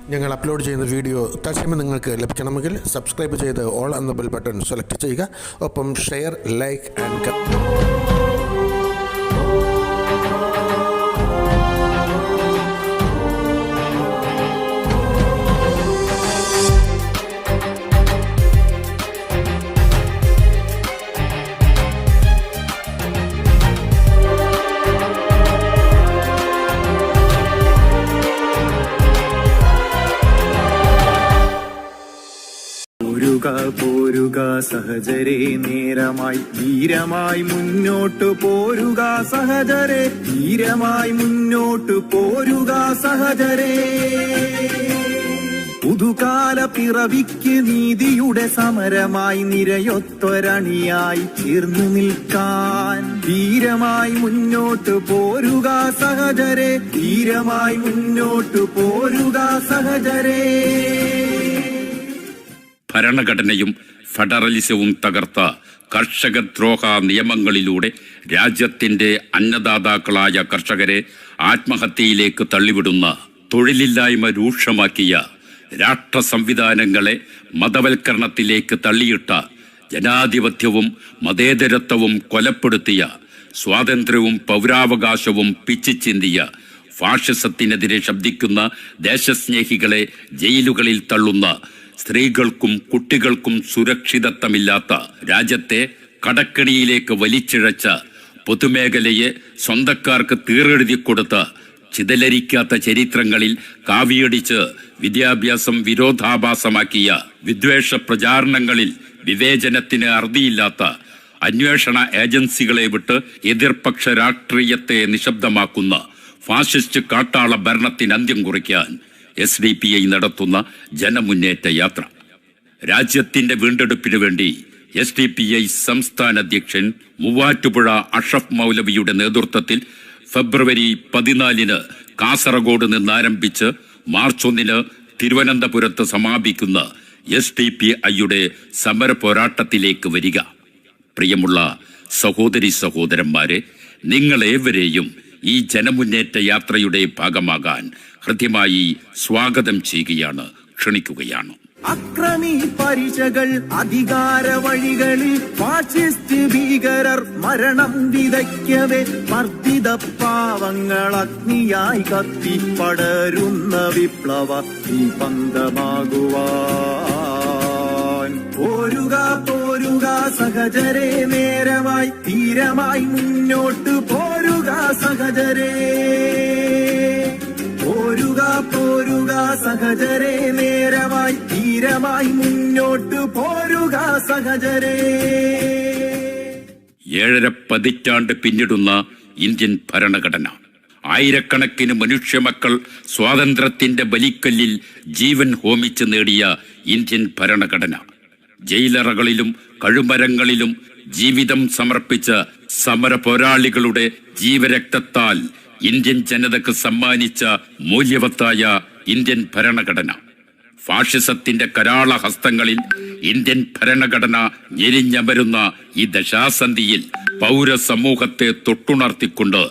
ഞങ്ങൾ അപ്ലോഡ് ചെയ്യുന്ന വീഡിയോ തത്സമയം നിങ്ങൾക്ക് ലഭിക്കണമെങ്കിൽ സബ്സ്ക്രൈബ് ചെയ്ത് ഓൾ എന്ന ബെൽ ബട്ടൺ സെലക്ട് ചെയ്യുക. ഒപ്പം ഷെയർ, ലൈക്ക് ആൻഡ് പോരുക സഹജരെ, നേരമായി ധീരമായി മുന്നോട്ട് പോരുക സഹജരെ, ധീരമായി മുന്നോട്ട് പോരുക സഹജരെ. പുതുകാല പിറവിക്ക് നീതിയുടെ സമരമായി നിരയൊത്തൊരണിയായി ചേർന്നു നിൽക്കാൻ ധീരമായി മുന്നോട്ട് പോരുക സഹജരെ, ധീരമായി മുന്നോട്ട് പോരുക സഹജരെ. ഭരണഘടനയും ഫെഡറലിസവും തകർത്ത കർഷകദ്രോഹ നിയമങ്ങളിലൂടെ രാജ്യത്തിന്റെ അന്നദാതാക്കളായ കർഷകരെ ആത്മഹത്യയിലേക്ക് തള്ളിവിടുന്ന, തൊഴിലില്ലായ്മ രൂക്ഷമാക്കിയ, രാഷ്ട്ര സംവിധാനങ്ങളെ മതവൽക്കരണത്തിലേക്ക് തള്ളിയിട്ട, ജനാധിപത്യവും മതേതരത്വവും കൊലപ്പെടുത്തിയ, സ്വാതന്ത്ര്യവും പൗരാവകാശവും പിച്ചിച്ചിന്തിയ, ഫാഷിസത്തിനെതിരെ ശബ്ദിക്കുന്ന ദേശസ്നേഹികളെ ജയിലുകളിൽ തള്ളുന്ന, സ്ത്രീകൾക്കും കുട്ടികൾക്കും സുരക്ഷിതത്വമില്ലാത്ത, രാജ്യത്തെ കടക്കണിയിലേക്ക് വലിച്ചിഴച്ച, പൊതുമേഖലയെ സ്വന്തക്കാർക്ക് തീറെഴുതി കൊടുത്ത, ചിതലരിക്കാത്ത ചരിത്രങ്ങളിൽ കാവിയടിച്ച് വിദ്യാഭ്യാസം വിരോധാഭാസമാക്കിയ, വിദ്വേഷ പ്രചാരണങ്ങളിൽ വിവേചനത്തിന് അറുതിയില്ലാത്ത, അന്വേഷണ ഏജൻസികളെ വിട്ട് എതിർപക്ഷ രാഷ്ട്രീയത്തെ നിശബ്ദമാക്കുന്ന ഫാഷിസ്റ്റ് കാട്ടാള ഭരണത്തിന് അന്ത്യം കുറിക്കാൻ SDPI നടത്തുന്ന ജനമുന്നേറ്റ യാത്ര. രാജ്യത്തിന്റെ വീണ്ടെടുപ്പിനു വേണ്ടി SDPI സംസ്ഥാന അധ്യക്ഷൻ മൂവാറ്റുപുഴ അഷ്റഫ് മൗലവിയുടെ നേതൃത്വത്തിൽ ഫെബ്രുവരി 14 കാസർഗോഡ് നിന്ന് ആരംഭിച്ച് മാർച്ച് 1 തിരുവനന്തപുരത്ത് സമാപിക്കുന്ന SDPIയുടെ സമര പോരാട്ടത്തിലേക്ക് വരിക. പ്രിയമുള്ള സഹോദരി സഹോദരന്മാരെ, നിങ്ങളേവരെയും ഈ ജനമുന്നേറ്റ യാത്രയുടെ ഭാഗമാകാൻ ഹൃദ്യമായി സ്വാഗതം ചെയ്യുകയാണ്, ക്ഷണിക്കുകയാണ്. അക്രമി പരിചകൾ അധികാര വഴികളിൽ ഫാഷിസ്റ്റ് ഭീകരർ മരണം വിതയ്ക്കവേ, മർദ്ദിത പാവങ്ങൾ അഗ്നിയായി കത്തി പടരുന്ന വിപ്ലവ ദീപന്തമാകുവാൻ പോരുക പോരുക സഹജരെ, നേരമായി ധീരമായി മുന്നോട്ട് പോരുക സഹജരെ, പോരുക പോരുക സഹജരെ, നേരമായി ധീരമായി മുന്നോട്ട് പോരുക സഹജരെ. 7.5 പതിറ്റാണ്ട് പിന്നിടുന്ന ഇന്ത്യൻ ഭരണഘടന, ആയിരക്കണക്കിന് മനുഷ്യമക്കൾ സ്വാതന്ത്ര്യത്തിന്റെ ബലിക്കല്ലിൽ ജീവൻ ഹോമിച്ച് നേടിയ ഇന്ത്യൻ ഭരണഘടന, ജയിലറകളിലും കഴുമരങ്ങളിലും ജീവിതം സമർപ്പിച്ച സമര പോരാളികളുടെ ജീവരക്തത്താൽ ഇന്ത്യൻ ജനതക്ക് സമ്മാനിച്ച മൂല്യവത്തായ ഇന്ത്യൻ ഭരണഘടന, ഫാഷിസത്തിന്റെ കരാള ഹസ്തങ്ങളിൽ ഇന്ത്യൻ ഭരണഘടന ഞെരിഞ്ഞമരുന്ന ഈ ദശാസന്ധിയിൽ പൗരസമൂഹത്തെ തൊട്ടുണർത്തിക്കൊണ്ട്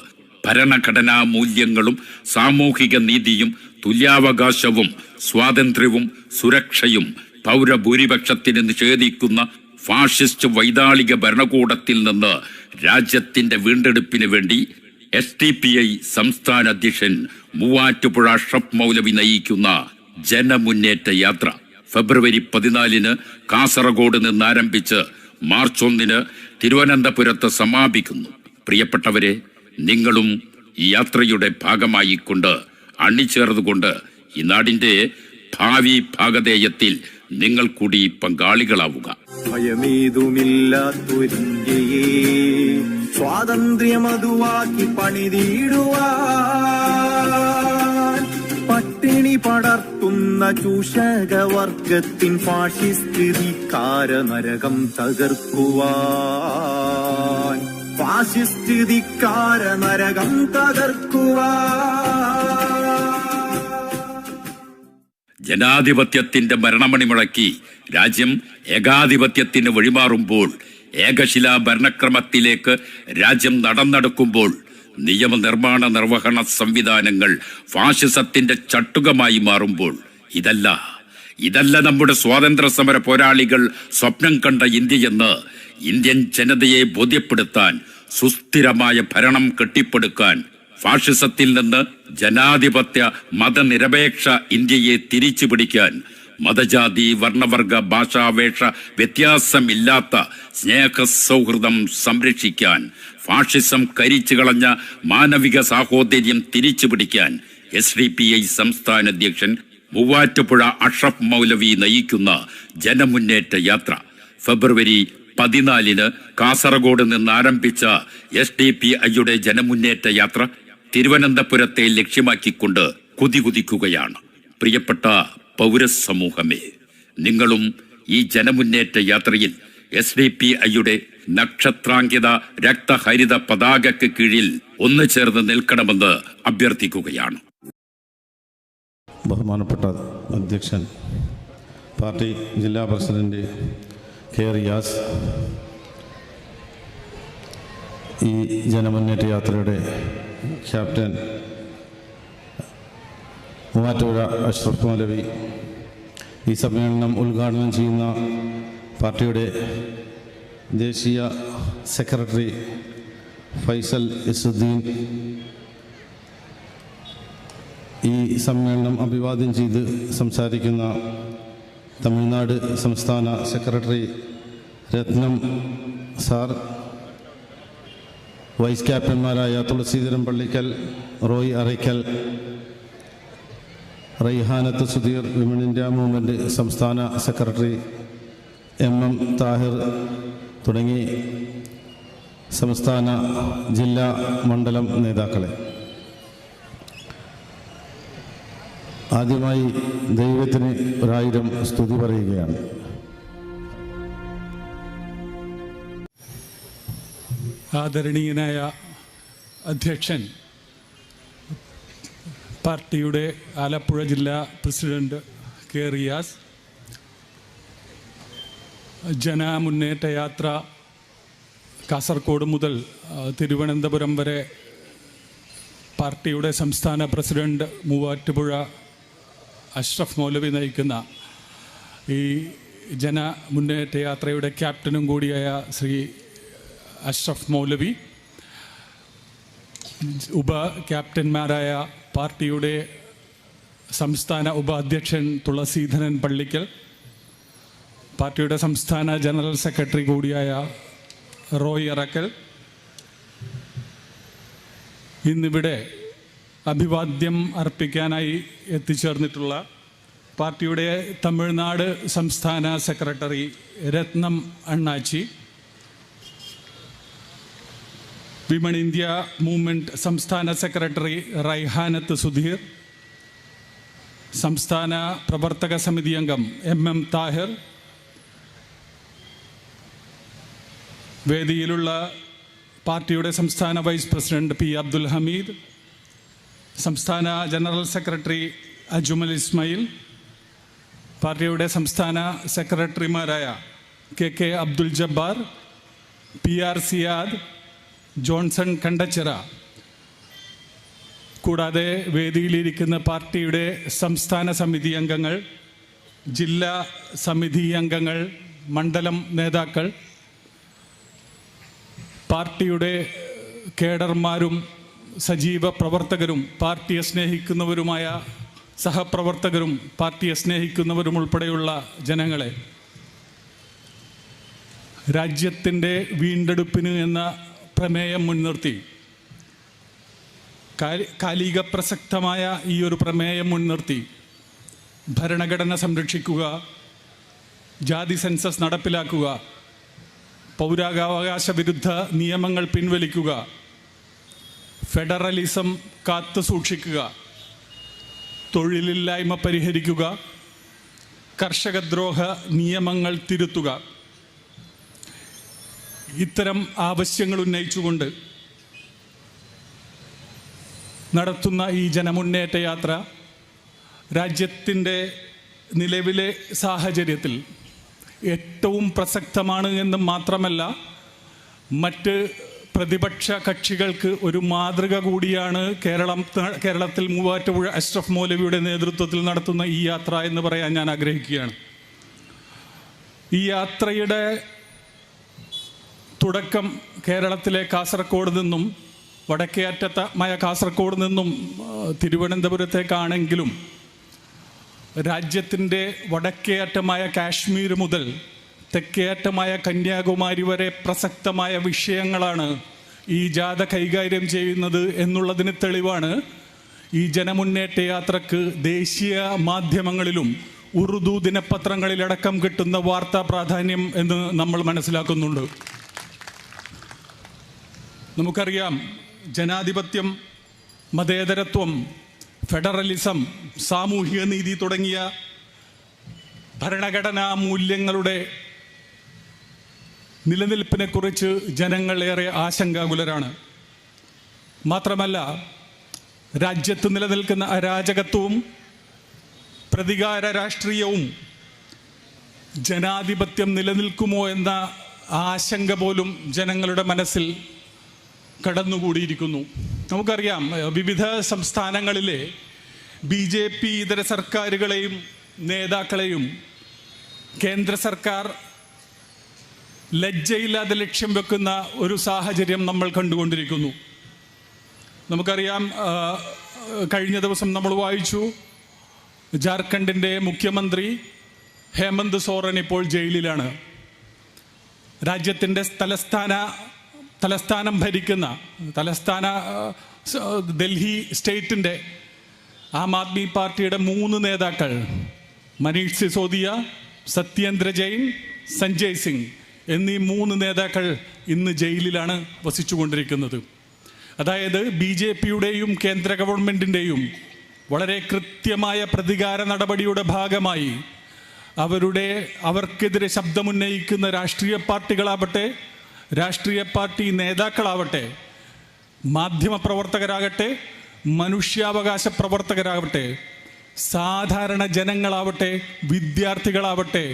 ഭരണഘടനാ മൂല്യങ്ങളും സാമൂഹിക നീതിയും തുല്യാവകാശവും സ്വാതന്ത്ര്യവും സുരക്ഷയും പൗരഭൂരിപക്ഷത്തിന് നിഷേധിക്കുന്ന ഫാഷിസ്റ്റ് വൈതാളിക ഭരണകൂടത്തിൽ നിന്ന് രാജ്യത്തിന്റെ വീണ്ടെടുപ്പിന് വേണ്ടി SDPI സംസ്ഥാന അധ്യക്ഷൻ മൂവാറ്റുപുഴ അഷ്റഫ് മൗലവി നയിക്കുന്ന ജനമുന്നേറ്റ യാത്ര ഫെബ്രുവരി 14 കാസർഗോഡ് നിന്ന് ആരംഭിച്ച് മാർച്ച് 1 തിരുവനന്തപുരത്ത് സമാപിക്കുന്നു. പ്രിയപ്പെട്ടവരെ, നിങ്ങളും ഈ യാത്രയുടെ ഭാഗമായിക്കൊണ്ട് അണിചേർന്നുകൊണ്ട് ഈ നാടിന്റെ ഭാവി ഭാഗധേയത്തിൽ നിങ്ങൾ കൂടി പങ്കാളികളാവുക. ഭയമേതുമില്ലാത്തൊരിന്ത്യയെ സ്വാതന്ത്ര്യമതുവാക്കി പണിതീടുവാൻ, പട്ടിണി പടർത്തുന്ന ചൂഷകവർഗത്തിൻ ഫാഷിസ്റ്റ് ധിക്കാര നരകം തകർക്കുവാൻ, ഫാഷിസ്റ്റ് ധിക്കാര നരകം തകർക്കുവാൻ. ജനാധിപത്യത്തിന്റെ മരണമണി മുഴക്കി രാജ്യം ഏകാധിപത്യത്തിന് വഴിമാറുമ്പോൾ, ഏകശിലാ ഭരണക്രമത്തിലേക്ക് രാജ്യം നടന്നെടുക്കുമ്പോൾ, നിയമനിർമ്മാണ നിർവഹണ സംവിധാനങ്ങൾ ഫാഷിസത്തിന്റെ ചട്ടുകമായി മാറുമ്പോൾ, ഇതല്ല നമ്മുടെ സ്വാതന്ത്ര്യ സമര പോരാളികൾ സ്വപ്നം കണ്ട ഇന്ത്യയെന്ന് ഇന്ത്യൻ ജനതയെ ബോധ്യപ്പെടുത്താൻ, സുസ്ഥിരമായ ഭരണം കെട്ടിപ്പടുക്കാൻ, ഫാഷിസത്തിൽ നിന്ന് ജനാധിപത്യ മതനിരപേക്ഷ ഇന്ത്യയെ തിരിച്ചു പിടിക്കാൻ, മതജാതി വർണ്ണവർഗ ഭാഷാവേഷ വ്യത്യാസമില്ലാത്ത സ്നേഹസൗഹൃദം സംരക്ഷിക്കാൻ, ഫാഷിസം കരിച്ചു കളഞ്ഞ മാനവിക സാഹോദര്യം തിരിച്ചു പിടിക്കാൻ SDPI സംസ്ഥാന അധ്യക്ഷൻ മൂവാറ്റുപുഴ അഷ്റഫ് മൗലവി നയിക്കുന്ന ജനമുന്നേറ്റ യാത്ര ഫെബ്രുവരി 14 കാസർഗോഡ് നിന്ന് ആരംഭിച്ച SDPIയുടെ ജനമുന്നേറ്റ യാത്ര തിരുവനന്തപുരത്തെ ലക്ഷ്യമാക്കിക്കൊണ്ട് കുതികുതിക്കുകയാണ്. പ്രിയപ്പെട്ട പൗരസമൂഹമേ, നിങ്ങളും ഈ ജനമുന്നേറ്റ യാത്രയിൽ SDPIയുടെ നക്ഷത്രാങ്കിത രക്തഹരിത പതാകയ്ക്ക് കീഴിൽ ഒന്നു ചേർന്ന് നിൽക്കണമെന്ന് അഭ്യർത്ഥിക്കുകയാണ്. ബഹുമാനപ്പെട്ട അധ്യക്ഷൻ, പാർട്ടി ജില്ലാ പ്രസിഡന്റ് K. റിയാസ്, ഈ ജനമുന്നേറ്റ യാത്രയുടെ ക്യാപ്റ്റൻ മൂവാറ്റുപുഴ അഷ്റഫ് മൗലവി, ഈ സമ്മേളനം ഉദ്ഘാടനം ചെയ്യുന്ന പാർട്ടിയുടെ ദേശീയ സെക്രട്ടറി ഫൈസൽ ഇസുദ്ദീൻ, ഈ സമ്മേളനം അഭിവാദ്യം ചെയ്ത് സംസാരിക്കുന്ന തമിഴ്നാട് സംസ്ഥാന സെക്രട്ടറി രത്നം സാർ, വൈസ് ക്യാപ്റ്റന്മാരായ Thulaseedharan Pallikkal, Roy Arakkal, Raihanath Sudheer, women India movement സംസ്ഥാന സെക്രട്ടറി MM താഹിർ തുടങ്ങി സംസ്ഥാന ജില്ലാ മണ്ഡലം നേതാക്കളെ, ആദ്യമായി ദൈവത്തിന് 1000 സ്തുതി പറയുകയാണ്. ആദരണീയനായ അധ്യക്ഷൻ, പാർട്ടിയുടെ ആലപ്പുഴ ജില്ലാ പ്രസിഡന്റ് K. റിയാസ്, ജനമുന്നേറ്റ യാത്ര കാസർഗോഡ് മുതൽ തിരുവനന്തപുരം വരെ പാർട്ടിയുടെ സംസ്ഥാന പ്രസിഡന്റ് മൂവാറ്റുപുഴ അഷ്റഫ് മൗലവി നയിക്കുന്ന ഈ ജനമുന്നേറ്റ യാത്രയുടെ ക്യാപ്റ്റനും കൂടിയായ ശ്രീ അഷ്റഫ് മൗലവി, ഉപ ക്യാപ്റ്റന്മാരായ പാർട്ടിയുടെ സംസ്ഥാന ഉപാധ്യക്ഷൻ തുളസീധരൻ പള്ളിക്കൽ, പാർട്ടിയുടെ സംസ്ഥാന ജനറൽ സെക്രട്ടറി കൂടിയായ റോയ് അറക്കൽ, ഇന്നിവിടെ അഭിവാദ്യം അർപ്പിക്കാനായി എത്തിച്ചേർന്നിട്ടുള്ള പാർട്ടിയുടെ തമിഴ്നാട് സംസ്ഥാന secretary Ratnam Annachi, women India movement സംസ്ഥാന സെക്രട്ടറി റൈഹാനത്ത് സുധീർ, സംസ്ഥാന പ്രവർത്തക സമിതി അംഗം MM താഹിർ, വേദിയിലുള്ള പാർട്ടിയുടെ സംസ്ഥാന vice president P. Abdul Hameed, സംസ്ഥാന ജനറൽ സെക്രട്ടറി അജുമൽ ഇസ്മായിൽ, പാർട്ടിയുടെ സംസ്ഥാന സെക്രട്ടറിമാരായ KK Abdul Jabbar, PR Siyad, Johnson Kandachira, കൂടാതെ വേദിയിലിരിക്കുന്ന പാർട്ടിയുടെ സംസ്ഥാന സമിതി അംഗങ്ങൾ, ജില്ലാ സമിതി അംഗങ്ങൾ, മണ്ഡലം നേതാക്കൾ, പാർട്ടിയുടെ കേഡർമാരും സജീവ പ്രവർത്തകരും പാർട്ടിയെ സ്നേഹിക്കുന്നവരുമായ സഹപ്രവർത്തകരും പാർട്ടിയെ സ്നേഹിക്കുന്നവരും ഉൾപ്പെടെയുള്ള ജനങ്ങളെ, രാജ്യത്തിൻ്റെ വീണ്ടെടുപ്പിന് എന്ന പ്രമേയം മുൻനിർത്തി, കാലിക പ്രസക്തമായ ഈ ഒരു പ്രമേയം മുൻനിർത്തി ഭരണഘടന സംരക്ഷിക്കുക, ജാതി സെൻസസ് നടപ്പിലാക്കുക, പൗരാവകാശ വിരുദ്ധ നിയമങ്ങൾ പിൻവലിക്കുക, ഫെഡറലിസം കാത്തു സൂക്ഷിക്കുക, തൊഴിലില്ലായ്മ പരിഹരിക്കുക, കർഷകദ്രോഹ നിയമങ്ങൾ തിരുത്തുക, ഇത്തരം ആവശ്യങ്ങൾ ഉന്നയിച്ചുകൊണ്ട് നടത്തുന്ന ഈ ജനമുന്നേറ്റ യാത്ര രാജ്യത്തിൻ്റെ നിലവിലെ സാഹചര്യത്തിൽ ഏറ്റവും പ്രസക്തമാണ് എന്ന് മാത്രമല്ല, മറ്റ് പ്രതിപക്ഷ കക്ഷികൾക്ക് ഒരു മാതൃക കൂടിയാണ് കേരളത്തിൽ മൂവാറ്റുപുഴ അഷ്റഫ് മൗലവിയുടെ നേതൃത്വത്തിൽ നടത്തുന്ന ഈ യാത്ര എന്ന് പറയാൻ ഞാൻ ആഗ്രഹിക്കുകയാണ്. ഈ യാത്രയുടെ തുടക്കം കേരളത്തിലെ കാസർഗോഡ് നിന്നും വടക്കേ അറ്റമായ കാസർഗോഡ് നിന്നും തിരുവനന്തപുരത്തേക്കാണെങ്കിലും രാജ്യത്തിൻ്റെ വടക്കേ അറ്റമായ കാശ്മീർ മുതൽ തെക്കേ അറ്റമായ കന്യാകുമാരി വരെ പ്രസക്തമായ വിഷയങ്ങളാണ് ഈ ജാഥ കൈകാര്യം ചെയ്യുന്നത് എന്നുള്ളതിന് തെളിവാണ് ഈ ജനമുന്നേറ്റ യാത്രക്ക് ദേശീയ മാധ്യമങ്ങളിലും ഉറുദു ദിനപത്രങ്ങളിലടക്കം കിട്ടുന്ന വാർത്താ പ്രാധാന്യം എന്ന് നമ്മൾ മനസ്സിലാക്കുന്നുണ്ട്. നമുക്കറിയാം, ജനാധിപത്യം, മതേതരത്വം, ഫെഡറലിസം, സാമൂഹിക നീതി തുടങ്ങിയ ഭരണഘടനാ മൂല്യങ്ങളുടെ നിലനിൽപ്പിനെക്കുറിച്ച് ജനങ്ങൾ ഏറെ ആശങ്കാകുലരാണ്. മാത്രമല്ല, രാജ്യത്ത് നിലനിൽക്കുന്ന അരാജകത്വവും പ്രതികാര രാഷ്ട്രീയവും ജനാധിപത്യം നിലനിൽക്കുമോ എന്ന ആശങ്ക പോലും ജനങ്ങളുടെ മനസ്സിൽ കടന്നുകൂടിയിരിക്കുന്നു. നമുക്കറിയാം, വിവിധ സംസ്ഥാനങ്ങളിലെ BJP ഇതര സർക്കാരുകളെയും നേതാക്കളെയും കേന്ദ്ര സർക്കാർ ലജ്ജയില്ലാതെ ലക്ഷ്യം വെക്കുന്ന ഒരു സാഹചര്യം നമ്മൾ കണ്ടുകൊണ്ടിരിക്കുന്നു. നമുക്കറിയാം, കഴിഞ്ഞ ദിവസം നമ്മൾ വായിച്ചു, ജാർഖണ്ഡിൻ്റെ മുഖ്യമന്ത്രി ഹേമന്ത് സോറൻ ഇപ്പോൾ ജയിലിലാണ്. രാജ്യത്തിൻ്റെ തലസ്ഥാനം ഭരിക്കുന്ന ഡൽഹി സ്റ്റേറ്റിൻ്റെ ആം ആദ്മി പാർട്ടിയുടെ 3 നേതാക്കൾ, മനീഷ് സിസോദിയ, സത്യേന്ദ്ര ജെയിൻ, സഞ്ജയ് സിംഗ് എന്നീ 3 നേതാക്കൾ ഇന്ന് ജയിലിലാണ് വസിച്ചുകൊണ്ടിരിക്കുന്നത്. അതായത് BJPയുടെയും കേന്ദ്ര ഗവൺമെൻറ്റിൻ്റെയും വളരെ കൃത്യമായ പ്രതികാര നടപടിയുടെ ഭാഗമായി അവർക്കെതിരെ ശബ്ദമുന്നയിക്കുന്ന രാഷ്ട്രീയ പാർട്ടികളാവട്ടെ, രാഷ്ട്രീയ പാർട്ടി നേതാക്കളാവട്ടെ, മാധ്യമപ്രവർത്തകരാകട്ടെ, മനുഷ്യാവകാശ പ്രവർത്തകരാകട്ടെ, സാധാരണ ജനങ്ങളാവട്ടെ, വിദ്യാർത്ഥികളാവട്ടെ,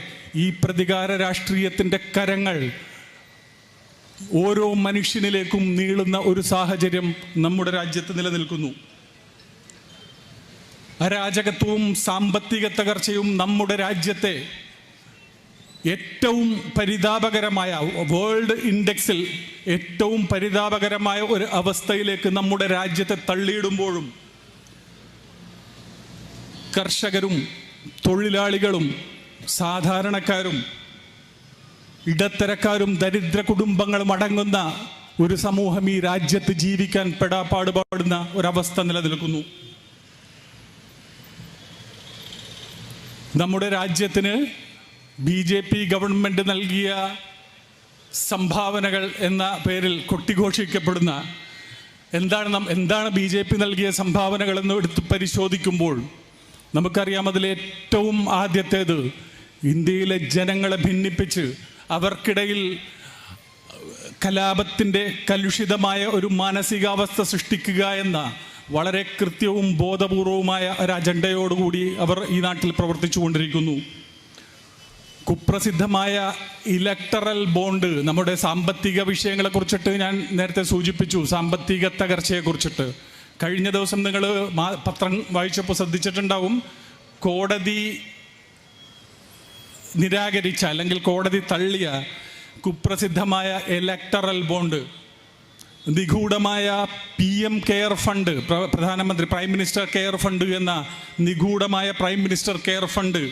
ഈ പ്രതികാര രാഷ്ട്രീയത്തിൻ്റെ കരങ്ങൾ ഓരോ മനുഷ്യനിലേക്കും നീളുന്ന ഒരു സാഹചര്യം നമ്മുടെ രാജ്യത്ത് നിലനിൽക്കുന്നു. അരാജകത്വവും സാമ്പത്തിക തകർച്ചയും നമ്മുടെ രാജ്യത്തെ ഏറ്റവും പരിതാപകരമായ, വേൾഡ് ഇൻഡെക്സിൽ ഏറ്റവും പരിതാപകരമായ ഒരു അവസ്ഥയിലേക്ക് നമ്മുടെ രാജ്യത്തെ തള്ളിയിടുമ്പോഴും കർഷകരും തൊഴിലാളികളും സാധാരണക്കാരും ഇടത്തരക്കാരും ദരിദ്ര കുടുംബങ്ങളും അടങ്ങുന്ന ഒരു സമൂഹം ഈ രാജ്യത്ത് ജീവിക്കാൻ പെടാപ്പാടുപാടുന്ന ഒരവസ്ഥ നിലനിൽക്കുന്നു. നമ്മുടെ രാജ്യത്തിന് BJP ഗവൺമെൻറ് നൽകിയ സംഭാവനകൾ എന്ന പേരിൽ കൊട്ടിഘോഷിക്കപ്പെടുന്ന എന്താണ് BJP നൽകിയ സംഭാവനകൾ എന്ന് എടുത്ത് പരിശോധിക്കുമ്പോൾ നമുക്കറിയാം, അതിലേറ്റവും ആദ്യത്തേത് ഇന്ത്യയിലെ ജനങ്ങളെ ഭിന്നിപ്പിച്ച് അവർക്കിടയിൽ കലാപത്തിൻ്റെ കലുഷിതമായ ഒരു മാനസികാവസ്ഥ സൃഷ്ടിക്കുക എന്ന വളരെ കൃത്യവും ബോധപൂർവവുമായ ഒരു അജണ്ടയോടുകൂടി അവർ ഈ നാട്ടിൽ പ്രവർത്തിച്ചു കൊണ്ടിരിക്കുന്നു. കുപ്രസിദ്ധമായ ഇലക്ടറൽ ബോണ്ട്, നമ്മുടെ സാമ്പത്തിക വിഷയങ്ങളെക്കുറിച്ചിട്ട് ഞാൻ നേരത്തെ സൂചിപ്പിച്ചു, സാമ്പത്തിക തകർച്ചയെക്കുറിച്ചിട്ട്. കഴിഞ്ഞ ദിവസം നിങ്ങൾ പത്രം വായിച്ചപ്പോൾ ശ്രദ്ധിച്ചിട്ടുണ്ടാവും, കോടതി നിരാകരിച്ച അല്ലെങ്കിൽ കോടതി തള്ളിയ കുപ്രസിദ്ധമായ ഇലക്ടറൽ ബോണ്ട്, നിഗൂഢമായ PM കെയർ ഫണ്ട്, പ്രധാനമന്ത്രി പ്രൈം മിനിസ്റ്റർ കെയർ ഫണ്ട് എന്ന നിഗൂഢമായ prime minister care fund,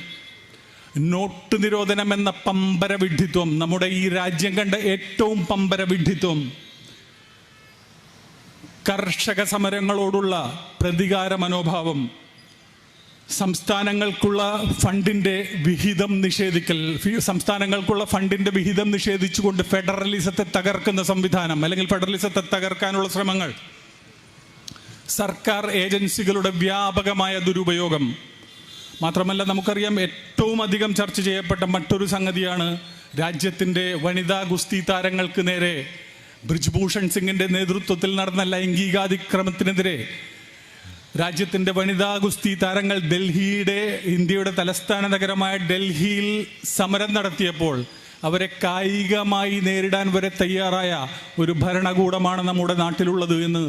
note നിരോധനം എന്ന പമ്പര വിഡ്ഢിത്വം, നമ്മുടെ ഈ രാജ്യം കണ്ട ഏറ്റവും പമ്പര വിഡ്ഢിത്വം, കർഷക സമരങ്ങളോടുള്ള പ്രതികാര മനോഭാവം, സംസ്ഥാനങ്ങൾക്കുള്ള ഫണ്ടിൻ്റെ വിഹിതം നിഷേധിച്ചുകൊണ്ട് ഫെഡറലിസത്തെ തകർക്കുന്ന സംവിധാനം അല്ലെങ്കിൽ ഫെഡറലിസത്തെ തകർക്കാനുള്ള ശ്രമങ്ങൾ, സർക്കാർ ഏജൻസികളുടെ വ്യാപകമായ ദുരുപയോഗം. മാത്രമല്ല, നമുക്കറിയാം, ഏറ്റവും അധികം ചർച്ച ചെയ്യപ്പെട്ട മറ്റൊരു സംഗതിയാണ് രാജ്യത്തിൻ്റെ വനിതാ ഗുസ്തി താരങ്ങൾക്ക് നേരെ ബ്രിജ്ഭൂഷൺ സിംഗിൻ്റെ നേതൃത്വത്തിൽ നടന്ന ലൈംഗികാതിക്രമത്തിനെതിരെ രാജ്യത്തിൻ്റെ വനിതാ ഗുസ്തി താരങ്ങൾ ഇന്ത്യയുടെ തലസ്ഥാന നഗരമായ ഡൽഹിയിൽ സമരം നടത്തിയപ്പോൾ അവരെ കായികമായി നേരിടാൻ വരെ തയ്യാറായ ഒരു ഭരണകൂടമാണ് നമ്മുടെ നാട്ടിലുള്ളത് എന്ന്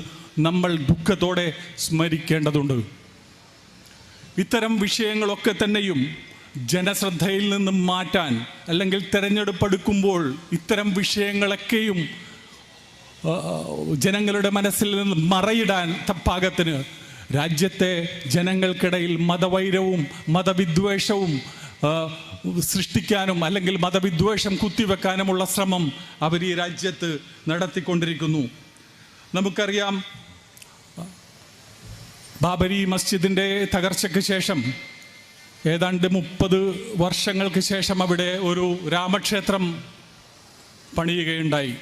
നമ്മൾ ദുഃഖത്തോടെ സ്മരിക്കേണ്ടതുണ്ട്. ഇത്തരം വിഷയങ്ങളൊക്കെ തന്നെയും ജനശ്രദ്ധയിൽ നിന്നും മാറ്റാൻ, അല്ലെങ്കിൽ തെരഞ്ഞെടുപ്പ് അടുക്കുമ്പോൾ ഇത്തരം വിഷയങ്ങളൊക്കെയും ജനങ്ങളുടെ മനസ്സിൽ നിന്ന് മറയിടാൻ പാകത്തിന് രാജ്യത്തെ ജനങ്ങൾക്കിടയിൽ മതവൈരവും മതവിദ്വേഷവും സൃഷ്ടിക്കാനും അല്ലെങ്കിൽ മതവിദ്വേഷം കുത്തിവെക്കാനുമുള്ള ശ്രമം അവർ ഈ രാജ്യത്ത് നടത്തിക്കൊണ്ടിരിക്കുന്നു. നമുക്കറിയാം, ബാബരി മസ്ജിദിൻ്റെ തകർച്ചയ്ക്ക് ശേഷം ഏതാണ്ട് 30 വർഷങ്ങൾക്ക് ശേഷം അവിടെ ഒരു രാമക്ഷേത്രം പണിയുകയുണ്ടായി.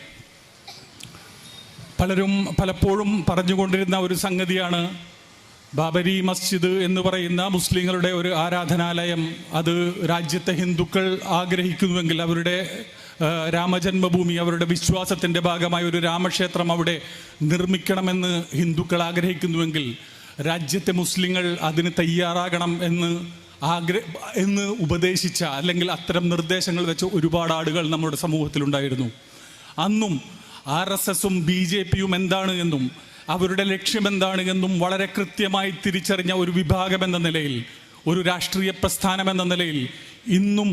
പലപ്പോഴും പറഞ്ഞുകൊണ്ടിരുന്ന ഒരു സംഗതിയാണ്, ബാബരി മസ്ജിദ് എന്ന് പറയുന്ന മുസ്ലിങ്ങളുടെ ഒരു ആരാധനാലയം, അത് രാജ്യത്തെ ഹിന്ദുക്കൾ ആഗ്രഹിക്കുന്നുവെങ്കിൽ, അവരുടെ രാമജന്മഭൂമി, അവരുടെ വിശ്വാസത്തിൻ്റെ ഭാഗമായ ഒരു രാമക്ഷേത്രം അവിടെ നിർമ്മിക്കണമെന്ന് ഹിന്ദുക്കൾ ആഗ്രഹിക്കുന്നുവെങ്കിൽ രാജ്യത്തെ മുസ്ലിങ്ങൾ അതിന് തയ്യാറാകണം എന്ന് ഉപദേശിച്ച, അല്ലെങ്കിൽ അത്തരം നിർദ്ദേശങ്ങൾ വെച്ച ഒരുപാട് ആളുകൾ നമ്മുടെ സമൂഹത്തിലുണ്ടായിരുന്നു. അന്നും RSSും BJPയും എന്താണ് എന്നും അവരുടെ ലക്ഷ്യമെന്താണ് എന്നും വളരെ കൃത്യമായി തിരിച്ചറിഞ്ഞ ഒരു വിഭാഗം എന്ന നിലയിൽ, ഒരു രാഷ്ട്രീയ പ്രസ്ഥാനം എന്ന നിലയിൽ, ഇന്നും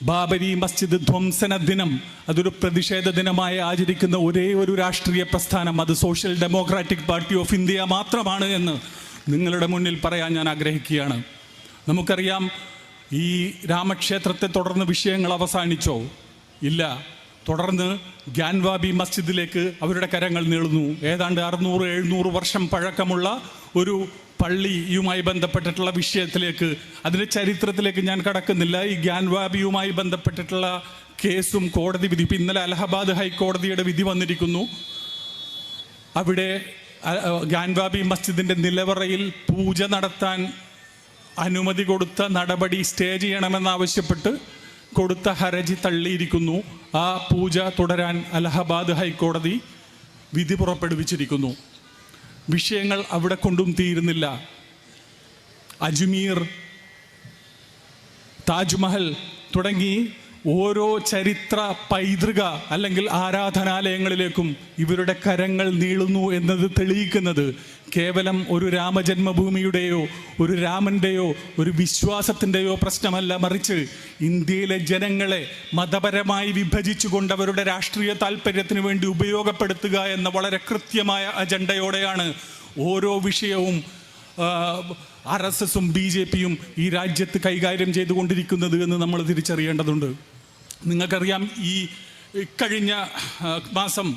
ബാബരി മസ്ജിദ് ധ്വംസന ദിനം അതൊരു പ്രതിഷേധ ദിനമായി ആചരിക്കുന്ന ഒരേ ഒരു രാഷ്ട്രീയ പ്രസ്ഥാനം അത് social democratic party of India മാത്രമാണ് എന്ന് നിങ്ങളുടെ മുന്നിൽ പറയാൻ ഞാൻ ആഗ്രഹിക്കുകയാണ്. നമുക്കറിയാം, ഈ രാമക്ഷേത്രത്തെ തുടർന്ന് വിഷയങ്ങൾ അവസാനിച്ചോ? ഇല്ല. തുടർന്ന് ഗ്യാൻവാബി മസ്ജിദിലേക്ക് അവരുടെ കരങ്ങൾ നീളുന്നു. ഏതാണ്ട് 600-700 വർഷം പഴക്കമുള്ള ഒരു പള്ളിയുമായി ബന്ധപ്പെട്ടിട്ടുള്ള വിഷയത്തിലേക്ക്, അതിൻ്റെ ചരിത്രത്തിലേക്ക് ഞാൻ കടക്കുന്നില്ല. ഈ ഗ്യാൻവാബിയുമായി ബന്ധപ്പെട്ടിട്ടുള്ള കേസും കോടതി വിധി, ഇപ്പം ഇന്നലെ അലഹബാദ് ഹൈക്കോടതിയുടെ വിധി വന്നിരിക്കുന്നു. അവിടെ ഗ്യാൻവാബി മസ്ജിദിൻ്റെ നിലവറയിൽ പൂജ നടത്താൻ അനുമതി കൊടുത്ത നടപടി സ്റ്റേ ചെയ്യണമെന്നാവശ്യപ്പെട്ട് കൊടുത്ത ഹർജി തള്ളിയിരിക്കുന്നു. ആ പൂജ തുടരാൻ അലഹബാദ് ഹൈക്കോടതി വിധി പുറപ്പെടുവിച്ചിരിക്കുന്നു. വിഷയങ്ങൾ അവിടെ കൊണ്ടും തീരുന്നില്ല. അജ്മീർ, താജ്മഹൽ തുടങ്ങി ഓരോ ചരിത്ര പൈതൃക അല്ലെങ്കിൽ ആരാധനാലയങ്ങളിലേക്കും ഇവരുടെ കരങ്ങൾ നീളുന്നു എന്നത് തെളിയിക്കുന്നത് കേവലം ഒരു രാമജന്മഭൂമിയുടെയോ ഒരു രാമൻ്റെയോ ഒരു വിശ്വാസത്തിൻ്റെയോ പ്രശ്നമല്ല, മറിച്ച് ഇന്ത്യയിലെ ജനങ്ങളെ മതപരമായി വിഭജിച്ചുകൊണ്ട് അവരുടെ രാഷ്ട്രീയ താല്പര്യത്തിന് വേണ്ടി ഉപയോഗപ്പെടുത്തുക എന്ന വളരെ കൃത്യമായ അജണ്ടയോടെയാണ് ഓരോ വിഷയവും RSSും BJPയും ഈ രാജ്യത്ത് കൈകാര്യം ചെയ്തുകൊണ്ടിരിക്കുന്നത് എന്ന് നമ്മൾ തിരിച്ചറിയേണ്ടതുണ്ട്. നിങ്ങൾക്കറിയാം, ഈ കഴിഞ്ഞ മാസം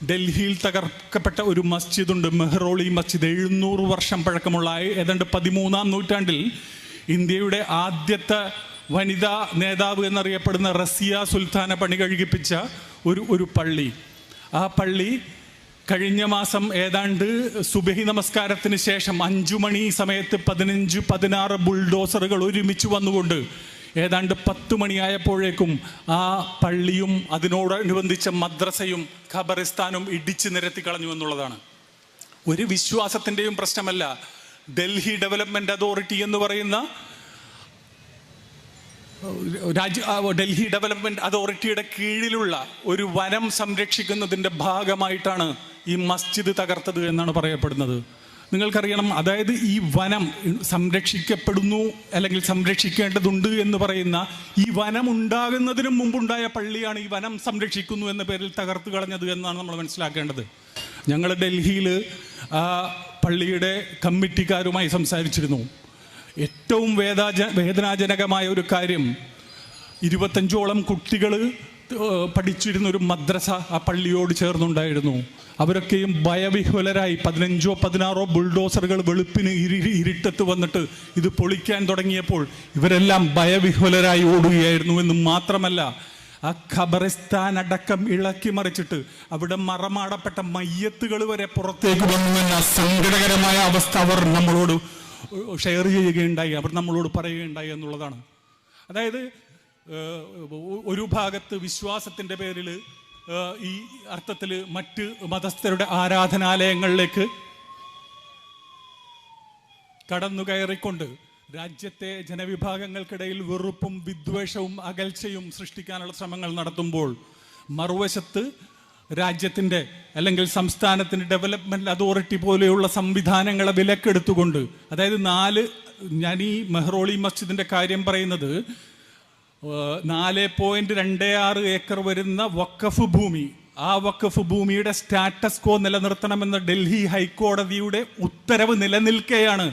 ഡൽഹിയിൽ തകർക്കപ്പെട്ട ഒരു മസ്ജിദുണ്ട്, മെഹ്റോളി മസ്ജിദ്. 700 വർഷം പഴക്കമുള്ള, ഏതാണ്ട് 13-ാം നൂറ്റാണ്ടിൽ ഇന്ത്യയുടെ ആദ്യത്തെ വനിതാ നേതാവ് എന്നറിയപ്പെടുന്ന റസിയ സുൽത്താന പണി കഴിപ്പിച്ച ഒരു പള്ളി. ആ പള്ളി കഴിഞ്ഞ മാസം ഏതാണ്ട് സുബഹി നമസ്കാരത്തിന് ശേഷം 5 മണി സമയത്ത് 15-16 ബുൾഡോസറുകൾ ഒരുമിച്ച് വന്നുകൊണ്ട് ഏതാണ്ട് 10 മണിയായപ്പോഴേക്കും ആ പള്ളിയും അതിനോടനുബന്ധിച്ച മദ്രസയും ഖബറിസ്ഥാനും ഇടിച്ചു നിരത്തി കളഞ്ഞു എന്നുള്ളതാണ്. ഒരു വിശ്വാസത്തിൻ്റെയും പ്രശ്നമല്ല. ഡൽഹി ഡെവലപ്മെൻറ്റ് അതോറിറ്റി എന്ന് പറയുന്ന ഡൽഹി ഡെവലപ്മെൻറ്റ് അതോറിറ്റിയുടെ കീഴിലുള്ള ഒരു വനം സംരക്ഷിക്കുന്നതിൻ്റെ ഭാഗമായിട്ടാണ് ഈ മസ്ജിദ് തകർത്തത് എന്നാണ് പറയപ്പെടുന്നത്. നിങ്ങൾക്കറിയണം, അതായത് ഈ വനം സംരക്ഷിക്കപ്പെടുന്നു അല്ലെങ്കിൽ സംരക്ഷിക്കേണ്ടതുണ്ട് എന്ന് പറയുന്ന ഈ വനം ഉണ്ടാകുന്നതിനും മുമ്പുണ്ടായ പള്ളിയാണ് ഈ വനം സംരക്ഷിക്കുന്നു എന്ന പേരിൽ തകർത്ത് കളഞ്ഞത് എന്നാണ് നമ്മൾ മനസ്സിലാക്കേണ്ടത്. ഞങ്ങൾ ഡൽഹിയിൽ ആ പള്ളിയുടെ കമ്മിറ്റിക്കാരുമായി സംസാരിച്ചിരുന്നു. ഏറ്റവും വേദനാജനകമായ ഒരു കാര്യം, 25ഓളം കുട്ടികൾ പഠിച്ചിരുന്നൊരു മദ്രസ ആ പള്ളിയോട് ചേർന്നുണ്ടായിരുന്നു. അവരൊക്കെയും ഭയവിഹ്വലരായി 15-16 ബുൾഡോസറുകൾ വെളുപ്പിന് ഇരുട്ടത്ത് വന്നിട്ട് ഇത് പൊളിക്കാൻ തുടങ്ങിയപ്പോൾ ഇവരെല്ലാം ഭയവിഹ്വലരായി ഓടുകയായിരുന്നു. എന്ന് മാത്രമല്ല, ആ ഖബറിസ്ഥാൻ അടക്കം ഇളക്കി മറിച്ചിട്ട് അവിടെ മറമാടപ്പെട്ട മയ്യത്തുകൾ വരെ പുറത്തേക്ക് വന്നു എന്ന സങ്കടകരമായ അവസ്ഥ അവർ നമ്മളോട് ഷെയർ ചെയ്യുകയുണ്ടായി, അവർ നമ്മളോട് പറയുകയുണ്ടായി എന്നുള്ളതാണ്. അതായത് ഒരു ഭാഗത്ത് വിശ്വാസത്തിൻ്റെ പേരിൽ ഈ അർത്ഥത്തിൽ മറ്റ് മതസ്ഥരുടെ ആരാധനാലയങ്ങളിലേക്ക് കടന്നു കയറിക്കൊണ്ട് രാജ്യത്തെ ജനവിഭാഗങ്ങൾക്കിടയിൽ വെറുപ്പും വിദ്വേഷവും അകൽച്ചയും സൃഷ്ടിക്കാനുള്ള ശ്രമങ്ങൾ നടത്തുമ്പോൾ മറുവശത്ത് രാജ്യത്തിൻ്റെ അല്ലെങ്കിൽ സംസ്ഥാനത്തിൻ്റെ ഡെവലപ്മെൻറ്റ് അതോറിറ്റി പോലെയുള്ള സംവിധാനങ്ങളെ വിലക്കെടുത്തുകൊണ്ട്, അതായത് ഞാൻ ഈ മെഹ്റോളി മസ്ജിദിൻ്റെ കാര്യം പറയുന്നത് 4.26 ഏക്കർ വരുന്ന വഖഫ് ഭൂമി, ആ വഖഫ് ഭൂമിയുടെ സ്റ്റാറ്റസ് കോ നിലനിർത്തണമെന്ന ഡൽഹി ഹൈക്കോടതിയുടെ ഉത്തരവ് നിലനിൽക്കെയാണ്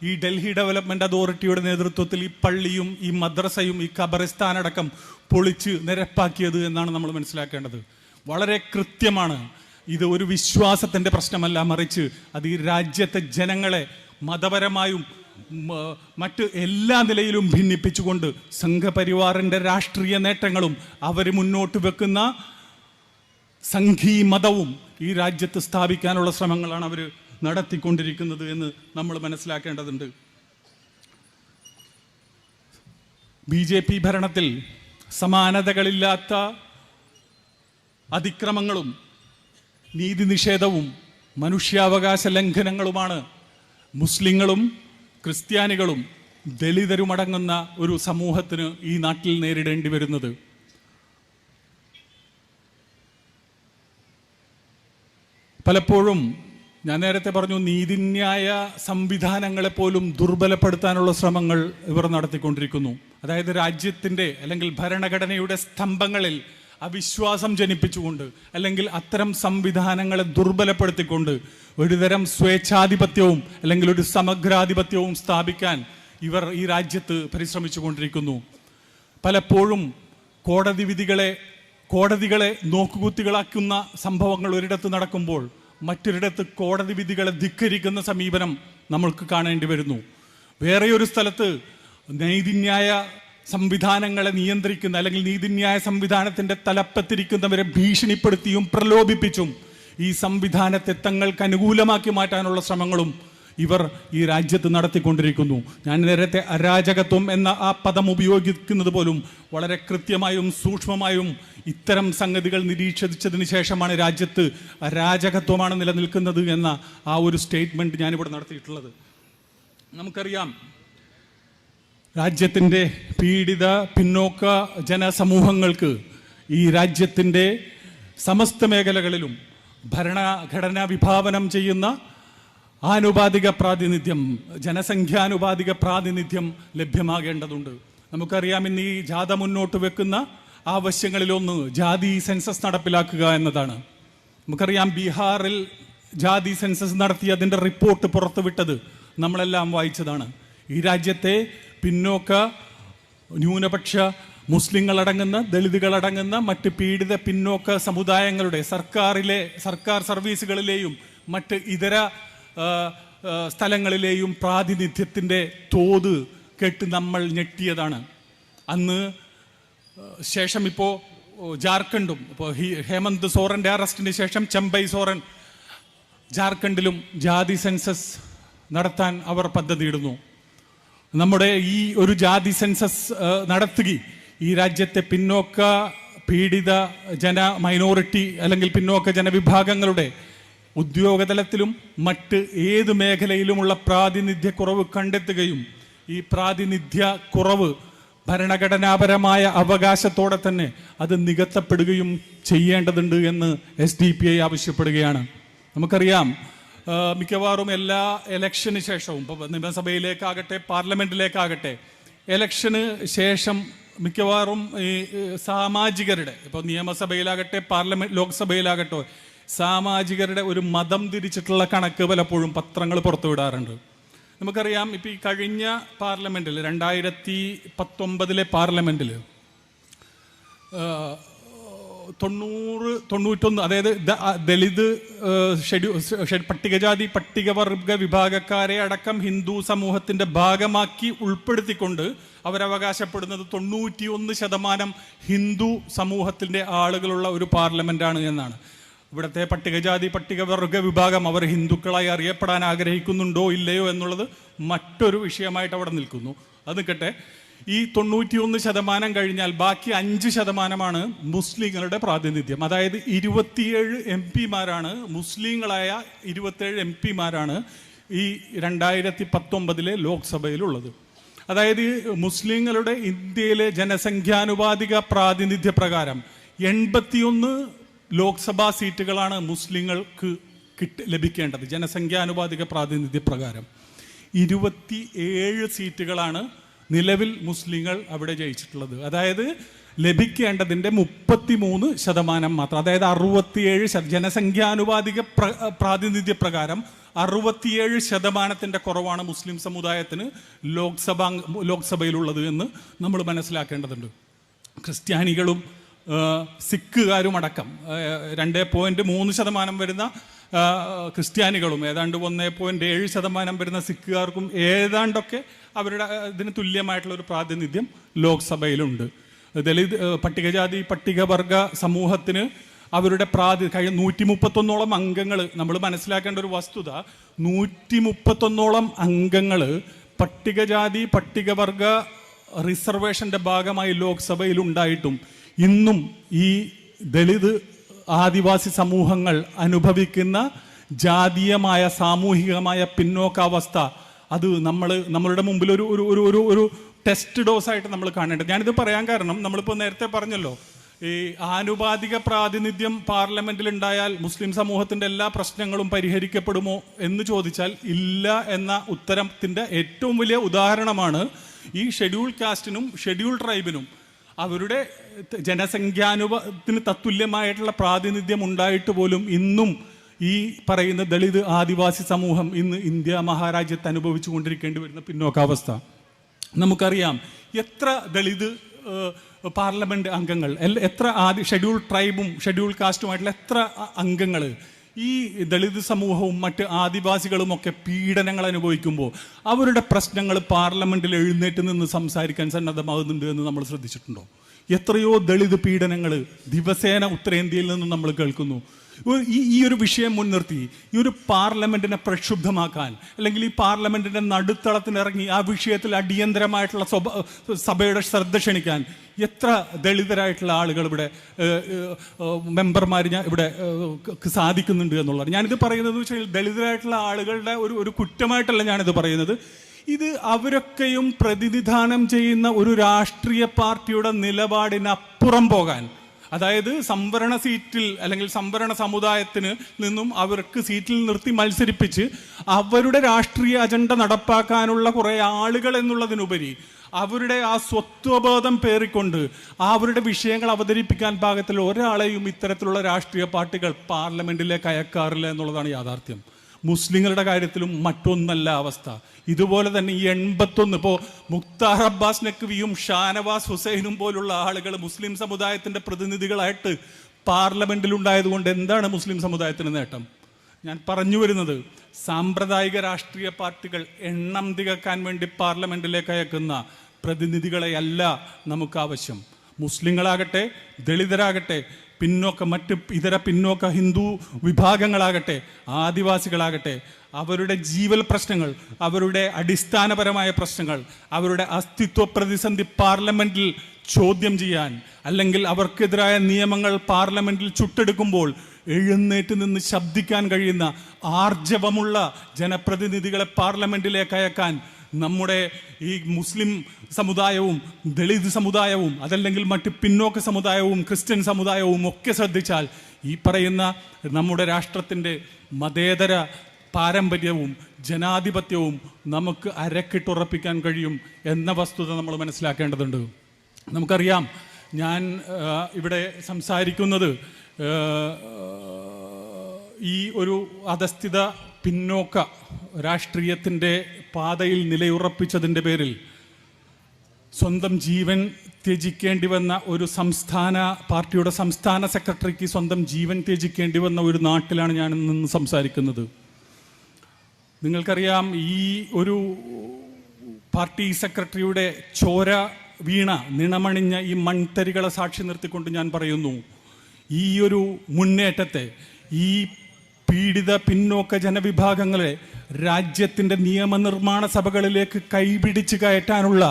ഈ ഡൽഹി ഡെവലപ്മെൻറ്റ് അതോറിറ്റിയുടെ നേതൃത്വത്തിൽ ഈ പള്ളിയും ഈ മദ്രസയും ഈ ഖബറിസ്ഥാൻ അടക്കം പൊളിച്ച് നിരപ്പാക്കിയത് എന്നാണ് നമ്മൾ മനസ്സിലാക്കേണ്ടത്. വളരെ കൃത്യമാണ്. ഇത് ഒരു വിശ്വാസത്തിൻ്റെ പ്രശ്നമല്ല, മറിച്ച് അത് ഈ രാജ്യത്തെ ജനങ്ങളെ മതപരമായും മറ്റ് എല്ലാ നിലയിലും ഭിന്നിപ്പിച്ചുകൊണ്ട് സംഘപരിവാറിൻ്റെ രാഷ്ട്രീയ നേട്ടങ്ങളും അവർ മുന്നോട്ട് വെക്കുന്ന സംഘീ മതവും ഈ രാജ്യത്ത് സ്ഥാപിക്കാനുള്ള ശ്രമങ്ങളാണ് അവർ നടത്തിക്കൊണ്ടിരിക്കുന്നത് എന്ന് നമ്മൾ മനസ്സിലാക്കേണ്ടതുണ്ട്. BJP ഭരണത്തിൽ സമാനതകളില്ലാത്ത അതിക്രമങ്ങളും നീതി നിഷേധവും മനുഷ്യാവകാശ ലംഘനങ്ങളുമാണ് മുസ്ലിങ്ങളും ക്രിസ്ത്യാനികളും ദലിതരുമടങ്ങുന്ന ഒരു സമൂഹത്തിന് ഈ നാട്ടിൽ നേരിടേണ്ടി വരുന്നത്. പലപ്പോഴും ഞാൻ നേരത്തെ പറഞ്ഞു, നീതിന്യായ സംവിധാനങ്ങളെ പോലും ദുർബലപ്പെടുത്താനുള്ള ശ്രമങ്ങൾ ഇവർ നടത്തിക്കൊണ്ടിരിക്കുന്നു. അതായത് രാജ്യത്തിൻ്റെ അല്ലെങ്കിൽ ഭരണഘടനയുടെ സ്തംഭങ്ങളിൽ അവിശ്വാസം ജനിപ്പിച്ചുകൊണ്ട് അല്ലെങ്കിൽ അത്തരം സംവിധാനങ്ങളെ ദുർബലപ്പെടുത്തിക്കൊണ്ട് ഒരുതരം സ്വേച്ഛാധിപത്യവും അല്ലെങ്കിൽ ഒരു സമഗ്രാധിപത്യവും സ്ഥാപിക്കാൻ ഇവർ ഈ രാജ്യത്ത് പരിശ്രമിച്ചു കൊണ്ടിരിക്കുന്നു. പലപ്പോഴും കോടതികളെ നോക്കുകുത്തികളാക്കുന്ന സംഭവങ്ങൾ ഒരിടത്ത് നടക്കുമ്പോൾ മറ്റൊരിടത്ത് കോടതി വിധികളെ ധിക്കരിക്കുന്ന സമീപനം നമ്മൾക്ക് കാണേണ്ടി വരുന്നു. വേറെയൊരു സ്ഥലത്ത് നീതിന്യായ സംവിധാനങ്ങളെ നിയന്ത്രിക്കുന്ന അല്ലെങ്കിൽ നീതിന്യായ സംവിധാനത്തിൻ്റെ തലപ്പത്തിരിക്കുന്നവരെ ഭീഷണിപ്പെടുത്തിയും പ്രലോഭിപ്പിച്ചും ഈ സംവിധാനത്തെ തങ്ങൾക്ക് അനുകൂലമാക്കി മാറ്റാനുള്ള ശ്രമങ്ങളും ഇവർ ഈ രാജ്യത്ത് നടത്തിക്കൊണ്ടിരിക്കുന്നു. ഞാൻ നേരത്തെ അരാജകത്വം എന്ന ആ പദം ഉപയോഗിക്കുന്നത് പോലും വളരെ കൃത്യമായും സൂക്ഷ്മമായും ഇത്തരം സംഗതികൾ നിരീക്ഷിച്ചതിന് ശേഷമാണ് രാജ്യത്ത് അരാജകത്വമാണ് നിലനിൽക്കുന്നത് എന്ന ആ ഒരു സ്റ്റേറ്റ്മെൻറ്റ് ഞാനിവിടെ നടത്തിയിട്ടുള്ളത്. നമുക്കറിയാം, രാജ്യത്തിൻ്റെ പീഡിത പിന്നോക്ക ജനസമൂഹങ്ങൾക്ക് ഈ രാജ്യത്തിൻ്റെ സമസ്ത മേഖലകളിലും ഭരണഘടന വിഭാവനം ചെയ്യുന്ന ആനുപാതിക പ്രാതിനിധ്യം, ജനസംഖ്യാനുപാതിക പ്രാതിനിധ്യം ലഭ്യമാകേണ്ടതുണ്ട്. നമുക്കറിയാം, ഇന്ന് ഈ ജാഥ മുന്നോട്ട് വെക്കുന്ന ആവശ്യങ്ങളിലൊന്ന് ജാതി സെൻസസ് നടപ്പിലാക്കുക എന്നതാണ്. നമുക്കറിയാം, ബീഹാറിൽ ജാതി സെൻസസ് നടത്തി അതിൻ്റെ റിപ്പോർട്ട് പുറത്തുവിട്ടത് നമ്മളെല്ലാം വായിച്ചതാണ്. ഈ രാജ്യത്തെ പിന്നോക്ക ന്യൂനപക്ഷ മുസ്ലിങ്ങളടങ്ങുന്ന ദളിതുകളടങ്ങുന്ന മറ്റ് പീഡിത പിന്നോക്ക സമുദായങ്ങളുടെ സർക്കാർ സർവീസുകളിലെയും മറ്റ് ഇതര സ്ഥലങ്ങളിലെയും പ്രാതിനിധ്യത്തിൻ്റെ തോത് കേട്ട് നമ്മൾ ഞെട്ടിയതാണ്. അന്ന് ശേഷം ഇപ്പോൾ ജാർഖണ്ഡും, ഇപ്പോൾ ഹേമന്ത് സോറൻ്റെ അറസ്റ്റിന് ശേഷം ചെമ്പൈ സോറൻ ജാർഖണ്ഡിലും ജാതി സെൻസസ് നടത്താൻ അവർ പദ്ധതിയിടുന്നു. നമ്മുടെ ഈ ഒരു ജാതി സെൻസസ് നടത്തുകയും ഈ രാജ്യത്തെ പിന്നോക്ക പീഡിത മൈനോറിറ്റി അല്ലെങ്കിൽ പിന്നോക്ക ജനവിഭാഗങ്ങളുടെ ഉദ്യോഗതലത്തിലും മറ്റ് ഏത് മേഖലയിലുമുള്ള പ്രാതിനിധ്യക്കുറവ് കണ്ടെത്തുകയും ഈ പ്രാതിനിധ്യ കുറവ് ഭരണഘടനാപരമായ അവകാശത്തോടെ തന്നെ അത് നികത്തപ്പെടുകയും ചെയ്യേണ്ടതുണ്ട് എന്ന് SDP ആവശ്യപ്പെടുകയാണ്. നമുക്കറിയാം, മിക്കവാറും എല്ലാ ഇലക്ഷന് ശേഷവും, ഇപ്പോൾ നിയമസഭയിലേക്കാകട്ടെ പാർലമെൻറ്റിലേക്കാകട്ടെ, ഇലക്ഷന് ശേഷം മിക്കവാറും ഈ സാമാജികരുടെ, ഇപ്പോൾ നിയമസഭയിലാകട്ടെ ലോക്സഭയിലാകട്ടെ, സാമാജികരുടെ ഒരു മതം തിരിച്ചിട്ടുള്ള കണക്ക് പലപ്പോഴും പത്രങ്ങൾ പുറത്തുവിടാറുണ്ട്. നമുക്കറിയാം, ഇപ്പോൾ ഈ കഴിഞ്ഞ പാർലമെൻറ്റിൽ 2019 പാർലമെൻറ്റിൽ 91, അതായത് ദളിത് പട്ടികജാതി പട്ടികവർഗ വിഭാഗക്കാരെ അടക്കം ഹിന്ദു സമൂഹത്തിൻ്റെ ഭാഗമാക്കി ഉൾപ്പെടുത്തിക്കൊണ്ട് അവരവകാശപ്പെടുന്നത് 91% ഹിന്ദു സമൂഹത്തിൻ്റെ ആളുകളുള്ള ഒരു പാർലമെൻറ്റാണ് എന്നാണ്. ഇവിടുത്തെ പട്ടികജാതി പട്ടികവർഗ വിഭാഗം അവർ ഹിന്ദുക്കളായി അറിയപ്പെടാൻ ആഗ്രഹിക്കുന്നുണ്ടോ ഇല്ലയോ എന്നുള്ളത് മറ്റൊരു വിഷയമായിട്ട് അവിടെ നിൽക്കുന്നു. അത് നിൽക്കട്ടെ. ഈ 91% കഴിഞ്ഞാൽ ബാക്കി 5% മുസ്ലിങ്ങളുടെ പ്രാതിനിധ്യം. അതായത് 27 MP-മാരാണ്, മുസ്ലിങ്ങളായ 27 MP-മാരാണ് ഈ 2019 ലോക്സഭയിലുള്ളത്. അതായത് മുസ്ലിങ്ങളുടെ ഇന്ത്യയിലെ ജനസംഖ്യാനുപാതിക പ്രാതിനിധ്യ പ്രകാരം 81 ലോക്സഭാ സീറ്റുകളാണ് മുസ്ലിങ്ങൾക്ക് ലഭിക്കേണ്ടത്. ജനസംഖ്യാനുപാതിക പ്രാതിനിധ്യ പ്രകാരം 27 സീറ്റുകളാണ് നിലവിൽ മുസ്ലിങ്ങൾ അവിടെ ജയിച്ചിട്ടുള്ളത്. അതായത് ലഭിക്കേണ്ടതിൻ്റെ 33% മാത്രം. അതായത് 67 ജനസംഖ്യാനുപാതിക പ്രാതിനിധ്യ പ്രകാരം 67% കുറവാണ് മുസ്ലിം സമുദായത്തിന് ലോക്സഭയിലുള്ളത് എന്ന് നമ്മൾ മനസ്സിലാക്കേണ്ടതുണ്ട്. ക്രിസ്ത്യാനികളും സിഖുകാരും അടക്കം 2.3% വരുന്ന ക്രിസ്ത്യാനികളും ഏതാണ്ട് 1.7% വരുന്ന സിഖുകാർക്കും ഏതാണ്ടൊക്കെ അവരുടെ ഇതിന് തുല്യമായിട്ടുള്ള ഒരു പ്രാതിനിധ്യം ലോക്സഭയിലുണ്ട്. ദലിത് പട്ടികജാതി പട്ടികവർഗ സമൂഹത്തിന് അവരുടെ 131 അംഗങ്ങൾ, നമ്മൾ മനസ്സിലാക്കേണ്ട ഒരു വസ്തുത 131 അംഗങ്ങൾ പട്ടികജാതി പട്ടികവർഗ റിസർവേഷൻ്റെ ഭാഗമായി ലോക്സഭയിൽ ഉണ്ടായിട്ടും ഇന്നും ഈ ദലിത് ആദിവാസി സമൂഹങ്ങൾ അനുഭവിക്കുന്ന ജാതീയമായ സാമൂഹികമായ പിന്നോക്കാവസ്ഥ അത് നമ്മളുടെ മുമ്പിൽ ഒരു ടെസ്റ്റ് ഡോസായിട്ട് നമ്മൾ കാണേണ്ടത്. ഞാനിത് പറയാൻ കാരണം നമ്മളിപ്പോൾ നേരത്തെ പറഞ്ഞല്ലോ, ഈ ആനുപാതിക പ്രാതിനിധ്യം പാർലമെന്റിൽ ഉണ്ടായാൽ മുസ്ലിം സമൂഹത്തിൻ്റെ എല്ലാ പ്രശ്നങ്ങളും പരിഹരിക്കപ്പെടുമോ എന്ന് ചോദിച്ചാൽ ഇല്ല എന്ന ഉത്തരത്തിൻ്റെ ഏറ്റവും വലിയ ഉദാഹരണമാണ് ഈ ഷെഡ്യൂൾ കാസ്റ്റിനും ഷെഡ്യൂൾ ട്രൈബിനും അവരുടെ ജനസംഖ്യാനുപാതത്തിന് തത്തുല്യമായിട്ടുള്ള പ്രാതിനിധ്യം ഉണ്ടായിട്ട് പോലും ഇന്നും ഈ പറയുന്ന ദളിത് ആദിവാസി സമൂഹം ഇന്ന് ഇന്ത്യ മഹാരാജ്യത്ത് അനുഭവിച്ചു കൊണ്ടിരിക്കേണ്ടി വരുന്ന പിന്നോക്കാവസ്ഥ നമുക്കറിയാം. എത്ര ദളിത് പാർലമെന്റ് അംഗങ്ങൾ, എത്ര ഷെഡ്യൂൾ ട്രൈബും ഷെഡ്യൂൾ കാസ്റ്റുമായിട്ടുള്ള എത്ര അംഗങ്ങൾ ഈ ദളിത് സമൂഹവും മറ്റ് ആദിവാസികളും ഒക്കെ പീഡനങ്ങൾ അനുഭവിക്കുമ്പോൾ അവരുടെ പ്രശ്നങ്ങൾ പാർലമെന്റിൽ എഴുന്നേറ്റ് നിന്ന് സംസാരിക്കാൻ സന്നദ്ധമാകുന്നുണ്ട് എന്ന് നമ്മൾ ശ്രദ്ധിച്ചിട്ടുണ്ടോ? എത്രയോ ദളിത് പീഡനങ്ങൾ ദിവസേന ഉത്തരേന്ത്യയിൽ നിന്ന് നമ്മൾ കേൾക്കുന്നു. ഈ ഒരു വിഷയം മുൻനിർത്തി ഈ ഒരു പാർലമെന്റിനെ പ്രക്ഷുബ്ധമാക്കാൻ, അല്ലെങ്കിൽ ഈ പാർലമെന്റിന്റെ നടുത്തളത്തിനിറങ്ങി ആ വിഷയത്തിൽ അടിയന്തരമായിട്ടുള്ള സഭയുടെ ശ്രദ്ധ ക്ഷണിക്കാൻ എത്ര ദളിതരായിട്ടുള്ള ആളുകൾ ഇവിടെ മെമ്പർമാർ ഇവിടെ സാധിക്കുന്നുണ്ട് എന്നുള്ളത്. ഞാനിത് പറയുന്നത് വെച്ചാൽ ദളിതരായിട്ടുള്ള ആളുകളുടെ ഒരു കുറ്റമായിട്ടല്ല ഞാനിത് പറയുന്നത്. ഇത് അവരൊക്കെയും പ്രതിനിധാനം ചെയ്യുന്ന ഒരു രാഷ്ട്രീയ പാർട്ടിയുടെ നിലപാടിനപ്പുറം പോകാൻ, അതായത് സംവരണ സീറ്റിൽ അല്ലെങ്കിൽ സംവരണ സമുദായത്തിന് നിന്നും അവർക്ക് സീറ്റിൽ നിർത്തി മത്സരിപ്പിച്ച് അവരുടെ രാഷ്ട്രീയ അജണ്ട നടപ്പാക്കാനുള്ള കുറേ ആളുകൾ എന്നുള്ളതിനുപരി അവരുടെ ആ സ്വത്വബോധം പേറിക്കൊണ്ട് അവരുടെ വിഷയങ്ങൾ അവതരിപ്പിക്കാൻ പാകത്തിൽ ഒരാളെയും ഇത്തരത്തിലുള്ള രാഷ്ട്രീയ പാർട്ടികൾ പാർലമെന്റിലേക്ക് അയക്കാറില്ല എന്നുള്ളതാണ് യാഥാർത്ഥ്യം. മുസ്ലിങ്ങളുടെ കാര്യത്തിലും മറ്റൊന്നല്ല അവസ്ഥ. ഇതുപോലെ തന്നെ ഈ 81 ഇപ്പോൾ മുക്താർ അബ്ബാസ് നഖ്വിയും ഷാനവാസ് ഹുസൈനും പോലുള്ള ആളുകൾ മുസ്ലിം സമുദായത്തിൻ്റെ പ്രതിനിധികളായിട്ട് പാർലമെന്റിലുണ്ടായതുകൊണ്ട് എന്താണ് മുസ്ലിം സമുദായത്തിന് നേട്ടം? ഞാൻ പറഞ്ഞു വരുന്നത്, സാമ്പ്രദായിക രാഷ്ട്രീയ പാർട്ടികൾ എണ്ണം തികക്കാൻ വേണ്ടി പാർലമെന്റിലേക്ക് അയക്കുന്ന പ്രതിനിധികളെയല്ല നമുക്ക് ആവശ്യം. മുസ്ലിങ്ങളാകട്ടെ, ദളിതരാകട്ടെ, മറ്റ് ഇതര പിന്നോക്ക ഹിന്ദു വിഭാഗങ്ങളാകട്ടെ, ആദിവാസികളാകട്ടെ, അവരുടെ ജീവൽ പ്രശ്നങ്ങൾ, അവരുടെ അടിസ്ഥാനപരമായ പ്രശ്നങ്ങൾ, അവരുടെ അസ്തിത്വ പ്രതിസന്ധി പാർലമെന്റിൽ ചോദ്യം ചെയ്യാൻ, അല്ലെങ്കിൽ അവർക്കെതിരായ നിയമങ്ങൾ പാർലമെന്റിൽ ചുട്ടെടുക്കുമ്പോൾ എഴുന്നേറ്റ് നിന്ന് ശബ്ദിക്കാൻ കഴിയുന്ന ആർജവമുള്ള ജനപ്രതിനിധികളെ പാർലമെന്റിലേക്ക് അയക്കാൻ നമ്മുടെ ഈ മുസ്ലിം സമുദായവും ദളിത് സമുദായവും അതല്ലെങ്കിൽ മറ്റ് പിന്നോക്ക സമുദായവും ക്രിസ്ത്യൻ സമുദായവും ഒക്കെ ശ്രദ്ധിച്ചാൽ ഈ പറയുന്ന നമ്മുടെ രാഷ്ട്രത്തിൻ്റെ മതേതര പാരമ്പര്യവും ജനാധിപത്യവും നമുക്ക് അരക്കിട്ടുറപ്പിക്കാൻ കഴിയും എന്ന വസ്തുത നമ്മൾ മനസ്സിലാക്കേണ്ടതുണ്ട്. നമുക്കറിയാം, ഞാൻ ഇവിടെ സംസാരിക്കുന്നത് ഈ ഒരു അധസ്ഥിത പിന്നോക്ക രാഷ്ട്രീയത്തിൻ്റെ പാതയിൽ നിലയുറപ്പിച്ചതിൻ്റെ പേരിൽ സ്വന്തം ജീവൻ ത്യജിക്കേണ്ടി വന്ന ഒരു പാർട്ടിയുടെ സംസ്ഥാന സെക്രട്ടറിക്ക് സ്വന്തം ജീവൻ ത്യജിക്കേണ്ടി വന്ന ഒരു നാട്ടിലാണ് ഞാൻ നിന്ന് സംസാരിക്കുന്നത്. നിങ്ങൾക്കറിയാം, ഈ ഒരു പാർട്ടി സെക്രട്ടറിയുടെ ചോര വീണ നിണമണിഞ്ഞ ഈ മൺതരികളെ സാക്ഷി നിർത്തിക്കൊണ്ട് ഞാൻ പറയുന്നു, ഈ ഒരു മുന്നേറ്റത്തെ, ഈ പീഡിത പിന്നോക്ക ജനവിഭാഗങ്ങളെ രാജ്യത്തിൻ്റെ നിയമനിർമ്മാണ സഭകളിലേക്ക് കൈപിടിച്ച് കയറ്റാനുള്ള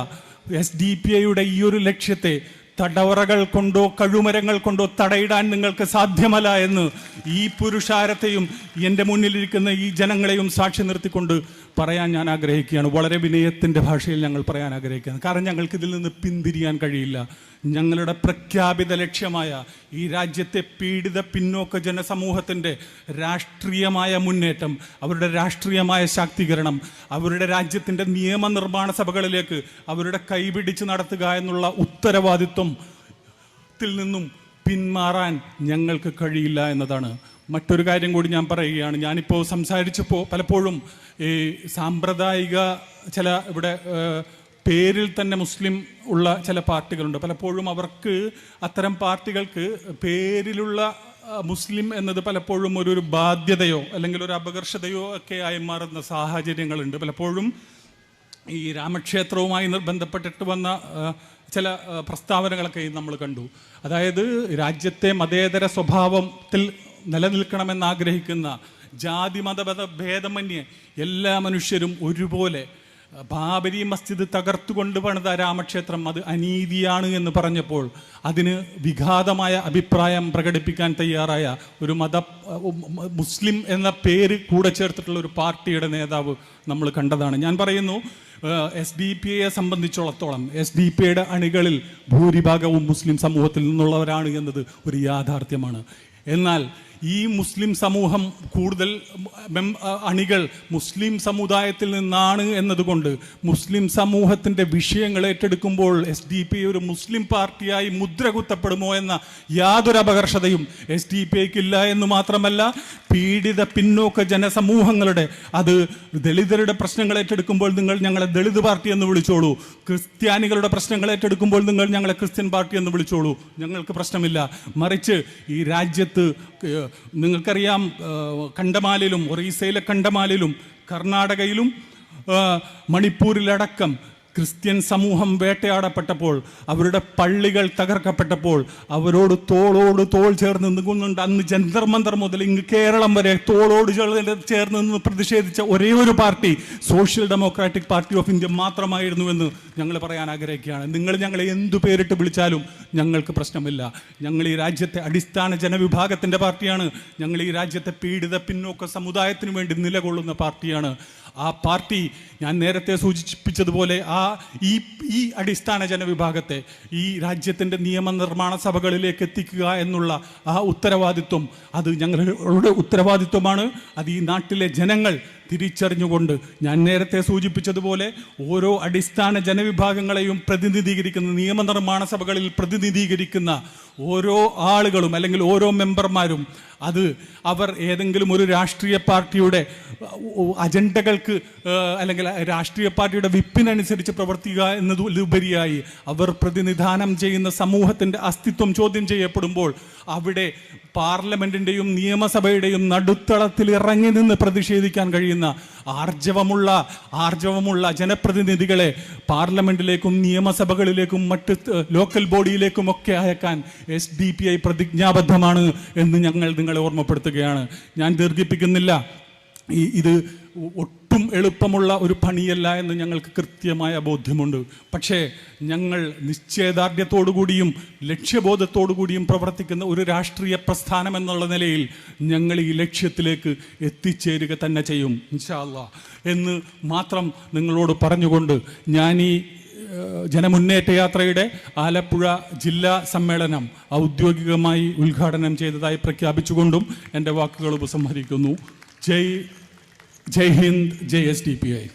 SDPIയുടെ ഈ ഒരു ലക്ഷ്യത്തെ തടവറകൾ കൊണ്ടോ കഴുമരങ്ങൾ കൊണ്ടോ തടയിടാൻ നിങ്ങൾക്ക് സാധ്യമല്ല എന്ന് ഈ പുരുഷാരത്തെയും എൻ്റെ മുന്നിലിരിക്കുന്ന ഈ ജനങ്ങളെയും സാക്ഷി നിർത്തിക്കൊണ്ട് പറയാൻ ഞാൻ ആഗ്രഹിക്കുകയാണ്. വളരെ വിനയത്തിൻ്റെ ഭാഷയിൽ ഞങ്ങൾ പറയാൻ ആഗ്രഹിക്കുകയാണ്. കാരണം ഞങ്ങൾക്ക് ഇതിൽ നിന്ന് പിന്തിരിയാൻ കഴിയില്ല. ഞങ്ങളുടെ പ്രഖ്യാപിത ലക്ഷ്യമായ ഈ രാജ്യത്തെ പീഡിത പിന്നോക്ക ജനസമൂഹത്തിൻ്റെ രാഷ്ട്രീയമായ മുന്നേറ്റം, അവരുടെ രാഷ്ട്രീയമായ ശാക്തീകരണം, അവരുടെ രാജ്യത്തിൻ്റെ നിയമനിർമ്മാണ സഭകളിലേക്ക് അവരുടെ കൈപിടിച്ച് നടത്തുക എന്നുള്ള ഉത്തരവാദിത്വത്തിൽ നിന്നും പിന്മാറാൻ ഞങ്ങൾക്ക് കഴിയില്ല എന്നതാണ്. മറ്റൊരു കാര്യം കൂടി ഞാൻ പറയുകയാണ്. ഞാനിപ്പോൾ സംസാരിച്ചപ്പോൾ പലപ്പോഴും ഈ സാമ്പ്രദായിക ചില ഇവിടെ പേരിൽ തന്നെ മുസ്ലിം ഉള്ള ചില പാർട്ടികളുണ്ട്. പലപ്പോഴും അവർക്ക് അത്തരം പാർട്ടികൾക്ക് പേരിലുള്ള മുസ്ലിം എന്നത് പലപ്പോഴും ഒരു ബാധ്യതയോ അല്ലെങ്കിൽ ഒരു അപകർഷതയോ ഒക്കെ ആയി മാറുന്ന സാഹചര്യങ്ങളുണ്ട്. പലപ്പോഴും ഈ രാമക്ഷേത്രവുമായി ബന്ധപ്പെട്ടിട്ട് വന്ന ചില പ്രസ്താവനകളൊക്കെ നമ്മൾ കണ്ടു. അതായത് രാജ്യത്തെ മതേതര സ്വഭാവത്തിൽ നിലനിൽക്കണമെന്ന് ആഗ്രഹിക്കുന്ന ജാതി മതപത ഭേദമന്യേ എല്ലാ മനുഷ്യരും ഒരുപോലെ ബാബരി മസ്ജിദ് തകർത്തുകൊണ്ട് പണിത രാമക്ഷേത്രം അത് അനീതിയാണ് എന്ന് പറഞ്ഞപ്പോൾ അതിന് വിഘാതമായ അഭിപ്രായം പ്രകടിപ്പിക്കാൻ തയ്യാറായ ഒരു മുസ്ലിം എന്ന പേര് കൂടെ ചേർത്തിട്ടുള്ള ഒരു പാർട്ടിയുടെ നേതാവ് നമ്മൾ കണ്ടതാണ്. ഞാൻ പറയുന്നു, SDP-യെ സംബന്ധിച്ചിടത്തോളം SDP-യുടെ അണികളിൽ ഭൂരിഭാഗവും മുസ്ലിം സമൂഹത്തിൽ നിന്നുള്ളവരാണ് എന്നത് ഒരു യാഥാർത്ഥ്യമാണ്. എന്നാൽ ഈ മുസ്ലിം സമൂഹം കൂടുതൽ അണികൾ മുസ്ലിം സമുദായത്തിൽ നിന്നാണ് എന്നതുകൊണ്ട് മുസ്ലിം സമൂഹത്തിൻ്റെ വിഷയങ്ങൾ ഏറ്റെടുക്കുമ്പോൾ SDP ഒരു മുസ്ലിം പാർട്ടിയായി മുദ്ര കുത്തപ്പെടുമോ എന്ന യാതൊരു അപകർഷതയും SDP-ക്കില്ല എന്ന് മാത്രമല്ല, പീഡിത പിന്നോക്ക ജനസമൂഹങ്ങളുടെ അത് ദളിതരുടെ പ്രശ്നങ്ങൾ ഏറ്റെടുക്കുമ്പോൾ നിങ്ങൾ ഞങ്ങളെ ദളിത് പാർട്ടി എന്ന് വിളിച്ചോളൂ, ക്രിസ്ത്യാനികളുടെ പ്രശ്നങ്ങൾ ഏറ്റെടുക്കുമ്പോൾ നിങ്ങൾ ഞങ്ങളെ ക്രിസ്ത്യൻ പാർട്ടി എന്ന് വിളിച്ചോളൂ, ഞങ്ങൾക്ക് പ്രശ്നമില്ല. മറിച്ച് ഈ രാജ്യത്ത് നിങ്ങൾക്കറിയാം, കണ്ടമാലിലും ഒറീസയിലെ കണ്ടമാലിലും കർണാടകയിലും മണിപ്പൂരിലടക്കം ക്രിസ്ത്യൻ സമൂഹം വേട്ടയാടപ്പെട്ടപ്പോൾ, അവരുടെ പള്ളികൾ തകർക്കപ്പെട്ടപ്പോൾ അവരോട് തോളോട് തോൾ ചേർന്ന് നിൽക്കുന്നുണ്ട്. അന്ന് ജന്തർ മന്ദർ മുതൽ ഇങ്ങ് കേരളം വരെ തോളോട് ചേർന്ന് നിന്ന് പ്രതിഷേധിച്ച ഒരേ ഒരു party social democratic party of India മാത്രമായിരുന്നുവെന്ന് ഞങ്ങൾ പറയാൻ ആഗ്രഹിക്കുകയാണ്. നിങ്ങൾ ഞങ്ങളെ എന്തു പേരിട്ട് വിളിച്ചാലും ഞങ്ങൾക്ക് പ്രശ്നമില്ല. ഞങ്ങൾ ഈ രാജ്യത്തെ അടിസ്ഥാന ജനവിഭാഗത്തിൻ്റെ പാർട്ടിയാണ്. ഞങ്ങൾ ഈ രാജ്യത്തെ പീഡിത പിന്നോക്ക സമുദായത്തിന് വേണ്ടി നിലകൊള്ളുന്ന പാർട്ടിയാണ്. ആ പാർട്ടി ഞാൻ നേരത്തെ സൂചിപ്പിച്ചതുപോലെ ഈ അടിസ്ഥാന ജനവിഭാഗത്തെ ഈ രാജ്യത്തിൻ്റെ നിയമനിർമ്മാണ സഭകളിലേക്ക് എത്തിക്കുക എന്നുള്ള ആ ഉത്തരവാദിത്വം അത് ഞങ്ങളുടെ ഉത്തരവാദിത്വമാണ്. അത് ഈ നാട്ടിലെ ജനങ്ങൾ തിരിച്ചറിഞ്ഞുകൊണ്ട് ഞാൻ നേരത്തെ സൂചിപ്പിച്ചതുപോലെ ഓരോ അടിസ്ഥാന ജനവിഭാഗങ്ങളെയും പ്രതിനിധീകരിക്കുന്ന നിയമനിർമ്മാണ സഭകളിൽ പ്രതിനിധീകരിക്കുന്ന ഓരോ ആളുകളും അല്ലെങ്കിൽ ഓരോ മെമ്പർമാരും അത് അവർ ഏതെങ്കിലും ഒരു രാഷ്ട്രീയ പാർട്ടിയുടെ അജണ്ടകൾക്ക് അല്ലെങ്കിൽ രാഷ്ട്രീയ പാർട്ടിയുടെ വിപ്പിനനുസരിച്ച് പ്രവർത്തിക്കുക എന്നതിലുപരിയായി അവർ പ്രതിനിധാനം ചെയ്യുന്ന സമൂഹത്തിൻ്റെ അസ്തിത്വം ചോദ്യം ചെയ്യപ്പെടുമ്പോൾ അവിടെ പാർലമെന്റിൻ്റെയും നിയമസഭയുടെയും നടുത്തളത്തിൽ ഇറങ്ങി നിന്ന് പ്രതിഷേധിക്കാൻ കഴിയുന്ന ആർജവമുള്ള ജനപ്രതിനിധികളെ പാർലമെന്റിലേക്കും നിയമസഭകളിലേക്കും മറ്റ് ലോക്കൽ ബോഡിയിലേക്കും ഒക്കെ അയക്കാൻ SDP-I പ്രതിജ്ഞാബദ്ധമാണ് എന്ന് ഞങ്ങൾ നിങ്ങളെ ഓർമ്മപ്പെടുത്തുകയാണ്. ഞാൻ ദീർഘിപ്പിക്കുന്നില്ല. ഇത് ഒട്ടും എളുപ്പമുള്ള ഒരു പണിയല്ല എന്ന് ഞങ്ങൾക്ക് കൃത്യമായ ബോധ്യമുണ്ട്. പക്ഷേ ഞങ്ങൾ നിശ്ചയദാർഢ്യത്തോടുകൂടിയും ലക്ഷ്യബോധത്തോടുകൂടിയും പ്രവർത്തിക്കുന്ന ഒരു രാഷ്ട്രീയ പ്രസ്ഥാനം എന്നുള്ള നിലയിൽ ഞങ്ങൾ ഈ ലക്ഷ്യത്തിലേക്ക് എത്തിച്ചേരുക തന്നെ ചെയ്യും ഇൻഷാ അല്ലാഹ് എന്ന് മാത്രം നിങ്ങളോട് പറഞ്ഞുകൊണ്ട് ഞാൻ ഈ ജനമുന്നേറ്റ യാത്രയുടെ ആലപ്പുഴ ജില്ലാ സമ്മേളനം ഔദ്യോഗികമായി ഉദ്ഘാടനം ചെയ്തതായി പ്രഖ്യാപിച്ചുകൊണ്ടും എൻ്റെ വാക്കുകൾ ഉപസംഹരിക്കുന്നു. ജയ് ഹിന്ദ്, ജയ് SDP-I.